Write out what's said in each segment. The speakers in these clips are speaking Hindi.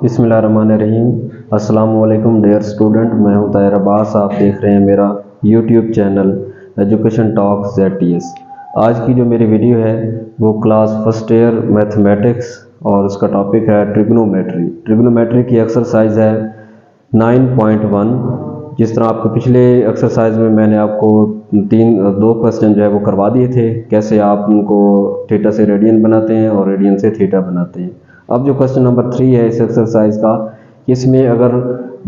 बिस्मिल्लाहिर्रहमानिर्रहीम। अस्सलाम वालेकुम डियर स्टूडेंट, मैं हूं ताहिर अब्बास। आप देख रहे हैं मेरा YouTube channel education talk ZTS। आज की जो मेरी वीडियो है वो क्लास फर्स्ट ईयर मैथमेटिक्स और उसका टॉपिक है ट्रिग्नोमेट्री। ट्रिग्नोमेट्री की एक्सरसाइज है 9.1। जिस तरह आपको पिछले एक्सरसाइज में मैंने आपको दो क्वेश्चन जो है वो करवा दिए थे, कैसे आप उनको थीटा से रेडियन बनाते हैं और रेडियन से थीटा बनाते हैं। अब जो क्वेश्चन नंबर 3 है इस एक्सरसाइज का, इसमें अगर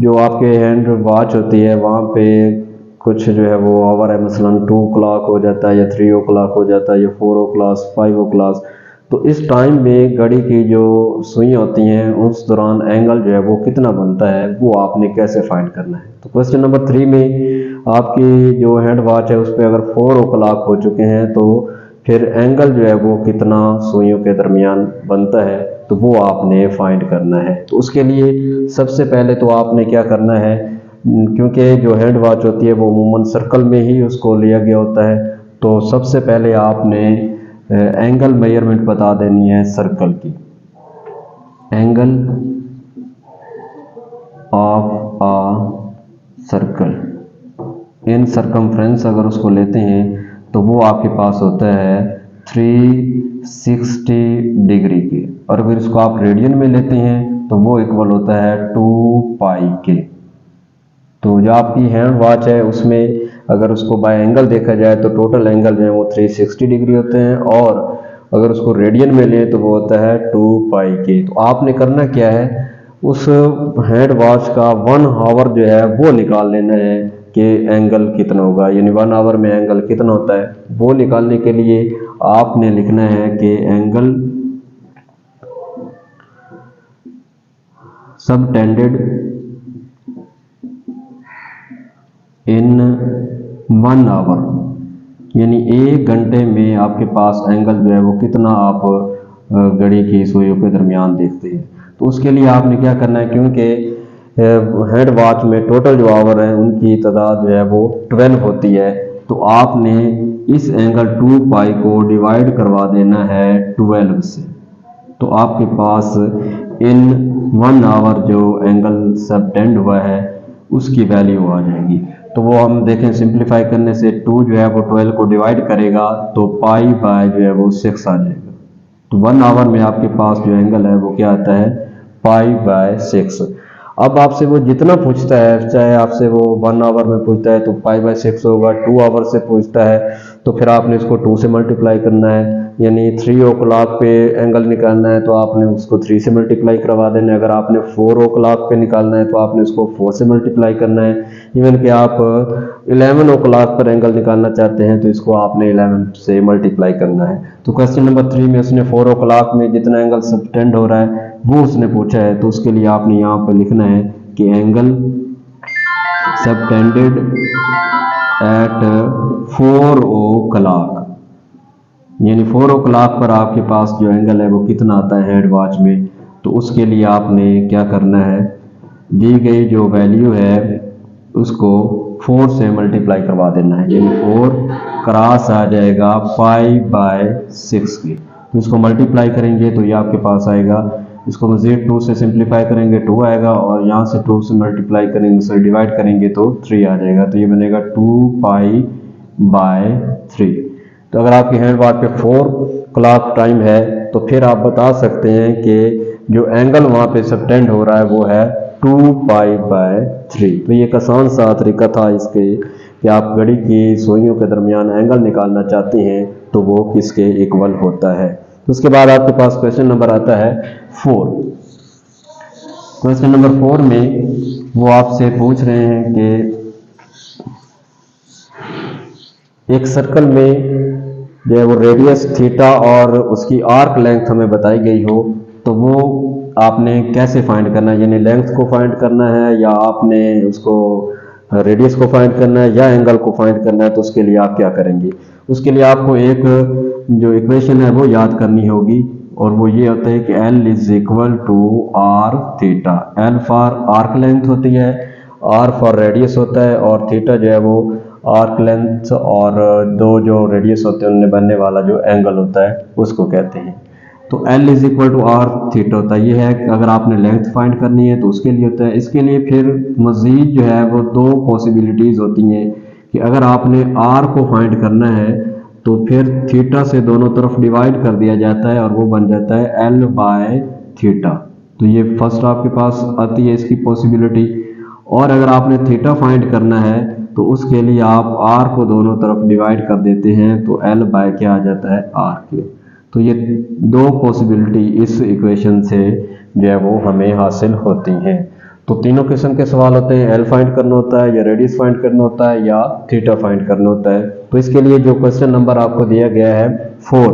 जो आपके हैंड वॉच होती है वहाँ पे कुछ जो है वो आवर है, मसलन 2 o'clock हो जाता है या 3 o'clock हो जाता है या 4 o'clock 5 o'clock, तो इस टाइम में घड़ी की जो सुइयाँ होती हैं उस दौरान एंगल जो है वो कितना बनता है, वो आपने कैसे फाइंड करना है। तो क्वेश्चन नंबर 3 में आपकी जो हैंड वॉच है उस पर अगर 4 o'clock हो चुके हैं तो फिर एंगल जो है वो कितना सुइयों के दरमियान बनता है, तो वो आपने फाइंड करना है। तो उसके लिए सबसे पहले तो आपने क्या करना है, क्योंकि जो हैंड वॉच होती है वो अमूमन सर्कल में ही उसको लिया गया होता है, तो सबसे पहले आपने एंगल मेजरमेंट बता देनी है सर्कल की। Angle of a circle in circumference अगर उसको लेते हैं तो वो आपके पास होता है 360 डिग्री के, और अगर इसको आप रेडियन में लेते हैं तो वो इक्वल होता है 2 पाई के। तो जो आपकी हैंड वॉच है उसमें अगर उसको बाय एंगल देखा जाए तो टोटल एंगल जो है वो 360 डिग्री होते हैं, और अगर उसको रेडियन में लें तो वो होता है 2 पाई के। तो आपने करना क्या है, उस हैंड वॉच का 1 आवर जो है वो निकाल लेना है कि एंगल कितना होगा, यानी 1 आवर में एंगल कितना होता है। वो निकालने के लिए आपने लिखना है कि एंगल सबटेंडेड इन 1 आवर, यानी 1 घंटे में आपके पास एंगल जो है वो कितना आप घड़ी की सुइयों के दरमियान देखते हैं। तो उसके लिए आपने क्या करना है, क्योंकि हैंड वॉच में टोटल जो आवर है उनकी तादाद जो है वो 12 होती है, तो आपने इस एंगल 2 पाई को डिवाइड करवा देना है 12 से। तो आपके पास इन 1 आवर जो एंगल सबटेंड हुआ है उसकी वैल्यू आ जाएगी। तो वो हम देखें, सिंप्लीफाई करने से 2 जो है वो 12 को डिवाइड करेगा तो पाई बाय जो है वो 6 आ जाएगा। तो 1 आवर में आपके पास जो एंगल है वो क्या आता है, पाई बाय 6। अब आपसे वो जितना पूछता है, चाहे आपसे वो 1 आवर में पूछता है तो पाई बाय 6 होगा, 2 आवर से पूछता है तो फिर आपने इसको 2 से मल्टीप्लाई करना है, यानी 3 o'clock पे एंगल निकालना है तो आपने उसको 3 से मल्टीप्लाई करवा देना है। अगर आपने 4 o'clock पे निकालना है तो आपने उसको 4 से मल्टीप्लाई करना है। इवन कि आप 11 o'clock पर एंगल निकालना चाहते हैं तो इसको आपने 11 से मल्टीप्लाई करना है। तो क्वेश्चन नंबर 3 में उसने 4 o'clock में जितना एंगल सबटेंड हो रहा है वो उसने पूछा है, तो उसके लिए आपने यहाँ पर लिखना है कि एंगल सबटेंडेड एट 4 o'clock, यानी 4 o'clock पर आपके पास जो एंगल है वो कितना आता है हैंड वॉच में। तो उसके लिए आपने क्या करना है, दी गई जो वैल्यू है उसको 4 से मल्टीप्लाई करवा देना है, यानी 4 क्रॉस आ जाएगा पाई बाय 6 की। तो इसको मल्टीप्लाई करेंगे तो ये आपके पास आएगा, इसको मज़ीद 2 से सिंप्लीफाई करेंगे 2 आएगा, और यहाँ से 2 से मल्टीप्लाई करेंगे, सॉरी डिवाइड करेंगे तो 3 आ जाएगा। तो ये बनेगा 2 पाई बाय 3। तो अगर आपकी हैंड वॉच पे 4 o'clock टाइम है तो फिर आप बता सकते हैं कि जो एंगल वहाँ पे सबटेंड हो रहा है वो है 2 पाई बाय 3। तो ये एक आसान सा तरीका था इसके कि आप घड़ी की सुइयों के दरमियान एंगल निकालना चाहते हैं तो वो किसके इक्वल होता है। उसके बाद आपके पास क्वेश्चन नंबर आता है 4। क्वेश्चन नंबर 4 में वो आपसे पूछ रहे हैं कि एक सर्कल में जो है वो रेडियस थीटा और उसकी आर्क लेंथ हमें बताई गई हो, तो वो आपने कैसे फाइंड करना है, यानी लेंथ को फाइंड करना है या आपने उसको रेडियस को फाइंड करना है या एंगल को फाइंड करना है। तो उसके लिए आप क्या करेंगे, उसके लिए आपको एक जो इक्वेशन है वो याद करनी होगी, और वो ये होता है कि L is equal to R theta. L for arc length होती है, R फॉर रेडियस होता है, और थीटा जो है वो आर्क लेंथ और दो जो रेडियस होते हैं उनमें बनने वाला जो एंगल होता है उसको कहते हैं। तो L is equal to R theta होता है। ये है कि अगर आपने लेंथ फाइंड करनी है तो उसके लिए होता है। इसके लिए फिर मज़ीद जो है वो दो पॉसिबिलिटीज़ होती हैं कि अगर आपने R को फाइंड करना है तो फिर थीटा से दोनों तरफ डिवाइड कर दिया जाता है और वो बन जाता है L बाय थीटा। तो ये फर्स्ट आपके पास आती है इसकी पॉसिबिलिटी। और अगर आपने थीटा फाइंड करना है तो उसके लिए आप R को दोनों तरफ डिवाइड कर देते हैं तो L बाय क्या आ जाता है R के। तो ये दो पॉसिबिलिटी इस इक्वेशन से जो है वो हमें हासिल होती हैं। तो तीनों किस्म के सवाल होते हैं, L फाइंड करना होता है या रेडियस फाइंड करना होता है या थीटा फाइंड करना होता है। तो इसके लिए जो क्वेश्चन नंबर आपको दिया गया है 4,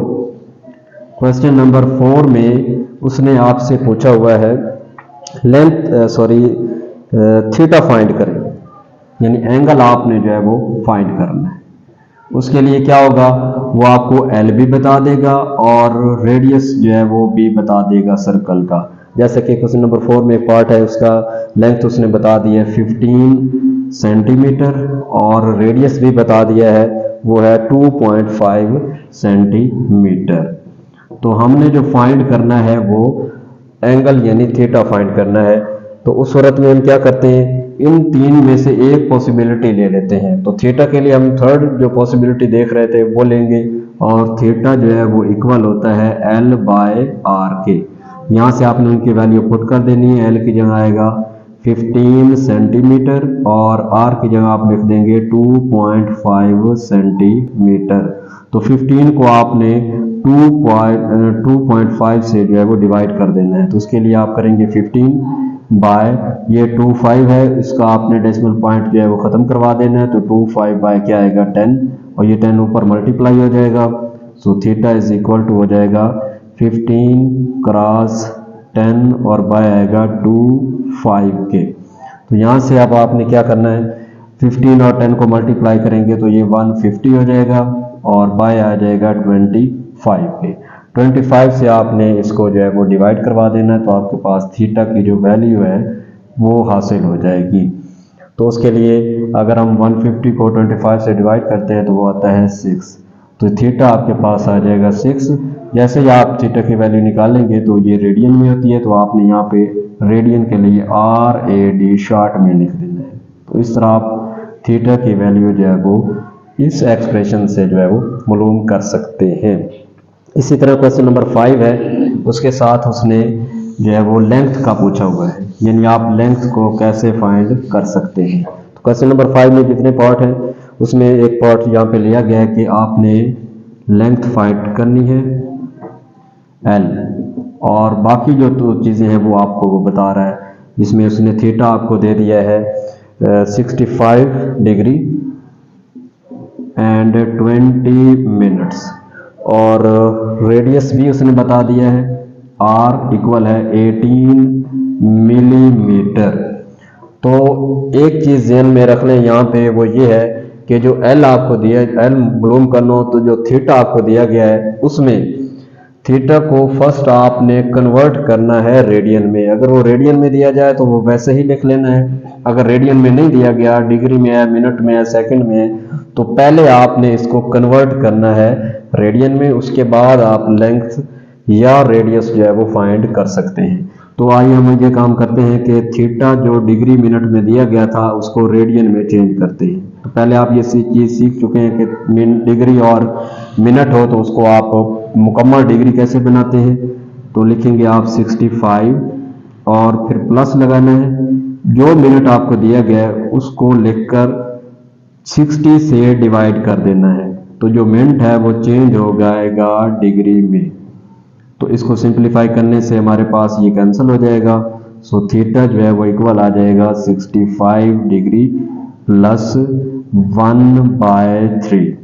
क्वेश्चन नंबर 4 में उसने आपसे पूछा हुआ है थीटा फाइंड करें, यानी एंगल आपने जो है वो फाइंड करना है। उसके लिए क्या होगा, वो आपको एल भी बता देगा और रेडियस जो है वो भी बता देगा सर्कल का। जैसे कि क्वेश्चन नंबर 4 में एक पार्ट है, उसका लेंथ उसने बता दिया है 15 सेंटीमीटर और रेडियस भी बता दिया है वो है 2.5 सेंटीमीटर। तो हमने जो फाइंड करना है वो एंगल यानी थीटा फाइंड करना है। तो उस सूरत में हम क्या करते हैं, इन तीन में से एक पॉसिबिलिटी ले लेते हैं। तो थीटा के लिए हम थर्ड जो पॉसिबिलिटी देख रहे थे वो लेंगे और थीटा जो है वो इक्वल होता है L बाय आर के। यहाँ से आपने उनकी वैल्यू पुट कर देनी है। L की जगह आएगा 15 सेंटीमीटर और R की जगह आप लिख देंगे 2.5 सेंटीमीटर। तो 15 को आपने 2.5 से जो है वो डिवाइड कर देना है। तो उसके लिए आप करेंगे 15 बाय ये 25 है, इसका आपने डेसिमल पॉइंट जो है वो ख़त्म करवा देना है। तो 25 बाय क्या आएगा 10 और ये 10 ऊपर मल्टीप्लाई हो जाएगा। So theta is equal to हो जाएगा 15 क्रॉस 10 और बाय आएगा 25 के। तो यहाँ से अब आपने क्या करना है, 15 और 10 को मल्टीप्लाई करेंगे तो ये 150 हो जाएगा और बाय आ जाएगा 25 के। 25 से आपने इसको जो है वो डिवाइड करवा देना है तो आपके पास थीटा की जो वैल्यू है वो हासिल हो जाएगी। तो उसके लिए अगर हम 150 को 25 से डिवाइड करते हैं तो वो आता है 6। तो थीटा आपके पास आ जाएगा 6। जैसे ही आप थीटा की वैल्यू निकालेंगे तो ये रेडियन में होती है, तो आपने यहाँ पे रेडियन के लिए RAD शॉर्ट में लिख देना है। तो इस तरह आप थीटा की वैल्यू जो है वो इस एक्सप्रेशन से जो है वो मालूम कर सकते हैं। इसी तरह क्वेश्चन नंबर 5 है, उसके साथ उसने जो है वो लेंथ का पूछा हुआ है, यानी आप लेंथ को कैसे फाइंड कर सकते हैं। तो क्वेश्चन नंबर 5 में जितने पार्ट हैं उसमें एक पार्ट यहाँ पे लिया गया है कि आपने लेंथ फाइंड करनी है L और बाकी जो तो चीज़ें हैं वो आपको वो बता रहा है। जिसमें उसने थीटा आपको दे दिया है 65 डिग्री एंड 20 मिनट्स और रेडियस भी उसने बता दिया है, R इक्वल है 18 मिलीमीटर। तो एक चीज़ ध्यान में रख लें यहाँ पे, वो ये है कि जो L आपको दिया है, L मालूम करना हो तो जो थीटा आपको दिया गया है उसमें थीटा को फर्स्ट आपने कन्वर्ट करना है रेडियन में। अगर वो रेडियन में दिया जाए तो वो वैसे ही लिख लेना है, अगर रेडियन में नहीं दिया गया, डिग्री में है, मिनट में है, सेकंड में है, तो पहले आपने इसको कन्वर्ट करना है रेडियन में, उसके बाद आप लेंथ या रेडियस जो है वो फाइंड कर सकते हैं। तो आइए हम ये काम करते हैं कि थीटा जो डिग्री मिनट में दिया गया था उसको रेडियन में चेंज करते हैं। तो पहले आप ये चीज़ सीख चुके हैं कि डिग्री और मिनट हो तो उसको आप मुकम्मल डिग्री कैसे बनाते हैं। तो लिखेंगे आप 65 और फिर प्लस लगाना है, जो मिनट आपको दिया गया है उसको लिखकर 60 से डिवाइड कर देना है। तो जो मिनट है वो चेंज हो जाएगा डिग्री में। तो इसको सिंप्लीफाई करने से हमारे पास ये कैंसिल हो जाएगा। सो थीटा जो है वो इक्वल आ जाएगा 65 डिग्री प्लस 1/3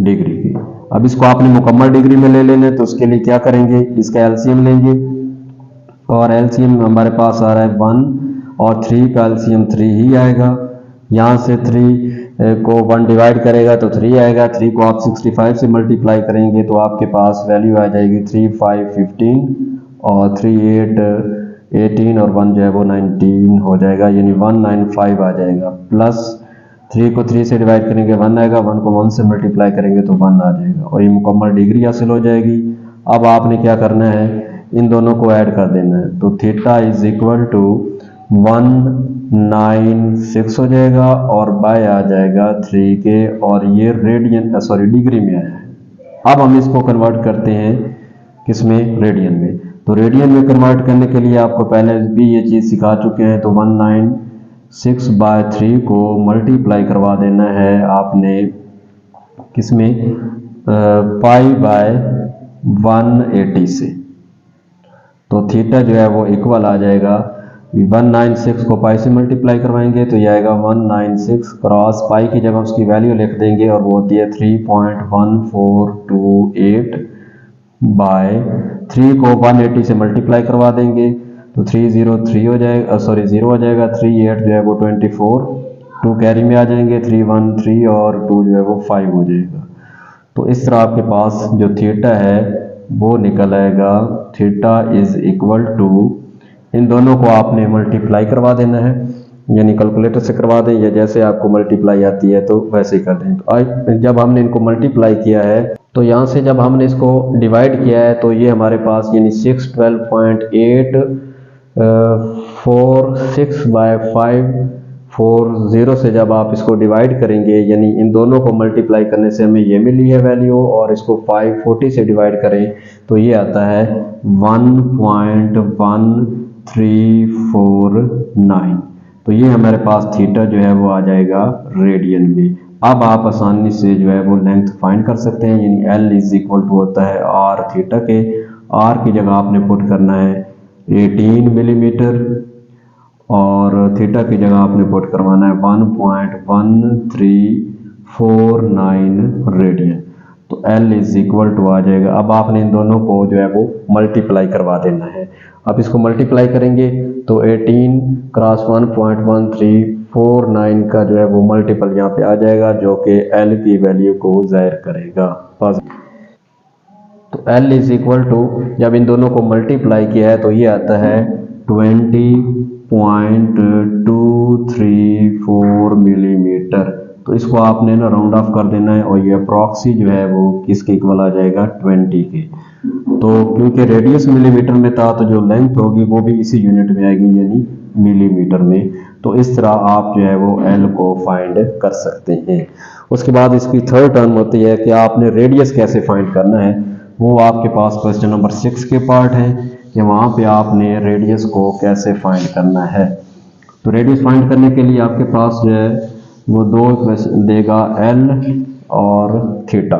डिग्री की। अब इसको आपने मुकम्मल डिग्री में ले लेना है, तो उसके लिए क्या करेंगे, इसका एलसीएम लेंगे और एलसीएम हमारे पास आ रहा है 1 और 3 का एलसीएम 3 ही आएगा। यहाँ से 3 को 1 डिवाइड करेगा तो 3 आएगा, 3 को आप 65 से मल्टीप्लाई करेंगे तो आपके पास वैल्यू आ जाएगी 3 5 15 और 3 8 18 और 1 जो है वो 19 हो जाएगा, यानी 195 आ जाएगा। प्लस 3 को 3 से डिवाइड करेंगे 1 आएगा, 1 को 1 से मल्टीप्लाई करेंगे तो 1 आ जाएगा और ये मुकम्मल डिग्री हासिल हो जाएगी। अब आपने क्या करना है, इन दोनों को ऐड कर देना है। तो थीटा इज इक्वल टू 196 हो जाएगा और बाय आ जाएगा 3 के, और ये रेडियन सॉरी डिग्री में आया है। अब हम इसको कन्वर्ट करते हैं किसमें, रेडियन में। तो रेडियन में कन्वर्ट करने के लिए आपको पहले भी ये चीज़ सिखा चुके हैं। तो 196/3 को मल्टीप्लाई करवा देना है आपने किसमें, पाई बाय 180 से। तो थीटा जो है वो इक्वल आ जाएगा, 196 को पाई से मल्टीप्लाई करवाएंगे तो ये आएगा 196 क्रॉस पाई की जगह उसकी वैल्यू लिख देंगे और वो होती है 3.1428 बाय 3 को 180 से मल्टीप्लाई करवा देंगे तो 303 हो जाएगा, सॉरी 0 हो जाएगा, 38 जो है वो 24, 2 कैरी में आ जाएंगे, 313 और 2 जो है वो 5 हो जाएगा। तो इस तरह आपके पास जो थीटा है वो निकल आएगा। थीटा इज इक्वल टू, इन दोनों को आपने मल्टीप्लाई करवा देना है, यानी कैलकुलेटर से करवा दें या जैसे आपको मल्टीप्लाई आती है तो वैसे ही कर दें। तो जब हमने इनको मल्टीप्लाई किया है तो यहाँ से जब हमने इसको डिवाइड किया है तो ये हमारे पास यानी 612.846/540 से जब आप इसको डिवाइड करेंगे, यानी इन दोनों को मल्टीप्लाई करने से हमें ये मिली है वैल्यू, और इसको 540 से डिवाइड करें तो ये आता है 1.1349। तो ये हमारे पास थीटा जो है वो आ जाएगा रेडियन में। अब आप आसानी से जो है वो लेंथ फाइंड कर सकते हैं, यानी L इज इक्वल टू होता है R थीटा के। R की जगह आपने पुट करना है 18 मिलीमीटर और थीटा की जगह आपने पुट करवाना है 1.1349 रेडियन। तो L इज इक्वल टू आ जाएगा। अब आपने इन दोनों को जो है वो मल्टीप्लाई करवा देना है। अब इसको मल्टीप्लाई करेंगे तो 18 क्रॉस 1.1349 का जो है वो मल्टीपल यहाँ पे आ जाएगा, जो कि L की वैल्यू को जाहिर करेगा। तो L इज इक्वल टू, जब इन दोनों को मल्टीप्लाई किया है तो ये आता है 20.234 मिलीमीटर। तो इसको आपने ना राउंड ऑफ कर देना है और ये अप्रॉक्सी जो है वो किसके इक्वल आ जाएगा, 20 के। तो क्योंकि रेडियस मिलीमीटर में था तो जो लेंथ होगी वो भी इसी यूनिट में आएगी, यानी मिलीमीटर में। तो इस तरह आप जो है वो L को फाइंड कर सकते हैं। उसके बाद इसकी थर्ड टर्म होती है कि आपने रेडियस कैसे फाइंड करना है। वो आपके पास क्वेश्चन नंबर 6 के पार्ट है कि वहाँ पे आपने रेडियस को कैसे फाइंड करना है। तो रेडियस फाइंड करने के लिए आपके पास जो है वो दो क्वेश्चन देगा, L और थीटा।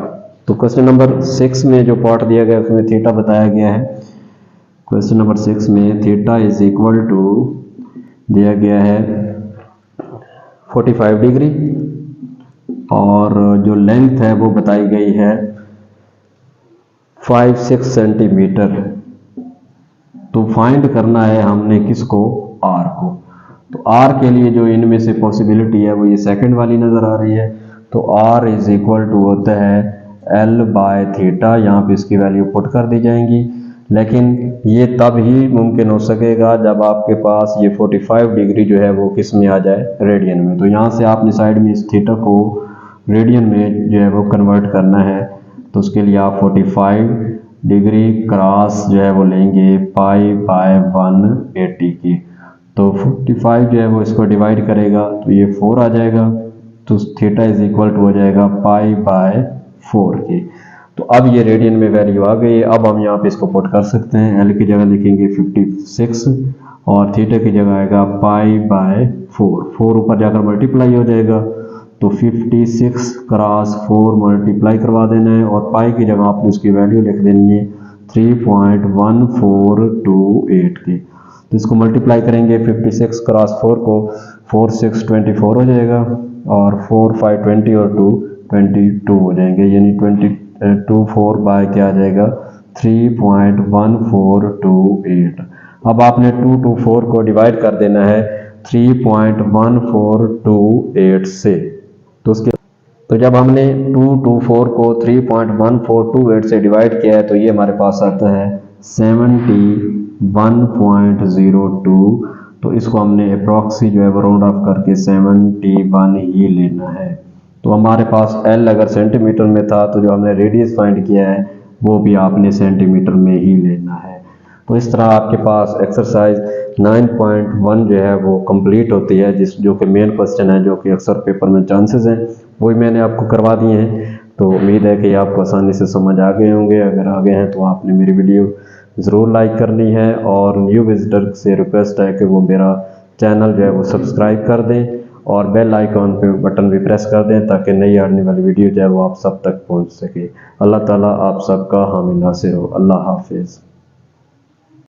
तो क्वेश्चन नंबर 6 में जो पार्ट दिया गया उसमें थीटा बताया गया है। क्वेश्चन नंबर 6 में थीटा इज इक्वल टू दिया गया है 45 डिग्री और जो लेंथ है वो बताई गई है 5-6 सेंटीमीटर। तो फाइंड करना है हमने किसको, R को। तो R के लिए जो इनमें से पॉसिबिलिटी है वो ये सेकंड वाली नज़र आ रही है। तो R इज इक्वल टू होता है L बाय थीटा। यहाँ पे इसकी वैल्यू पुट कर दी जाएंगी, लेकिन ये तब ही मुमकिन हो सकेगा जब आपके पास ये 45 डिग्री जो है वो किस में आ जाए, रेडियन में। तो यहाँ से आपने साइड में इस थीटा को रेडियन में जो है वो कन्वर्ट करना है। तो उसके लिए आप 45 डिग्री क्रॉस जो है वो लेंगे पाई बाय 180 की। तो 45 जो है वो इसको डिवाइड करेगा तो ये 4 आ जाएगा। तो थीटा इज इक्वल टू हो जाएगा पाई बाय 4 के। तो अब ये रेडियन में वैल्यू आ गई है। अब हम यहाँ पे इसको पुट कर सकते हैं। L की जगह लिखेंगे 56 और थीटा की जगह आएगा पाई बाय 4 ऊपर जाकर मल्टीप्लाई हो जाएगा। तो 56 क्रॉस 4 मल्टीप्लाई करवा देना है और पाई की जगह आपने उसकी वैल्यू लिख देनी है 3.1428 की। तो इसको मल्टीप्लाई करेंगे 56 क्रॉस 4 को, 4 6 24 हो जाएगा और 4 5 20 और 2 22 हो जाएंगे, यानी 24 बाय क्या आ जाएगा 3.1428। अब आपने 2 to 4 को डिवाइड कर देना है 3.1428 से। तो जब हमने 2 to 4 को 3.1428 से डिवाइड किया है तो ये हमारे पास आता है 71.02। तो इसको हमने अप्रॉक्सी जो है वो राउंड ऑफ करके 71 ही लेना है। तो हमारे पास L अगर सेंटीमीटर में था तो जो हमने रेडियस फाइंड किया है वो भी आपने सेंटीमीटर में ही लेना है। तो इस तरह आपके पास एक्सरसाइज 9.1 जो है वो कंप्लीट होती है, जो कि मेन क्वेश्चन है, जो कि अक्सर पेपर में चांसेस हैं, वही मैंने आपको करवा दिए हैं। तो उम्मीद है कि आपको आसानी से समझ आ गए होंगे। अगर आ गए हैं तो आपने मेरी वीडियो ज़रूर लाइक करनी है, और न्यू विजिटर से रिक्वेस्ट है कि वो मेरा चैनल जो है वो सब्सक्राइब कर दें और बेल आइकॉन पे बटन भी प्रेस कर दें, ताकि नई आने वाली वीडियो जो है वो आप सब तक पहुंच सके। अल्लाह ताला आप सबका हामी नासिर हो। अल्लाह हाफिज़।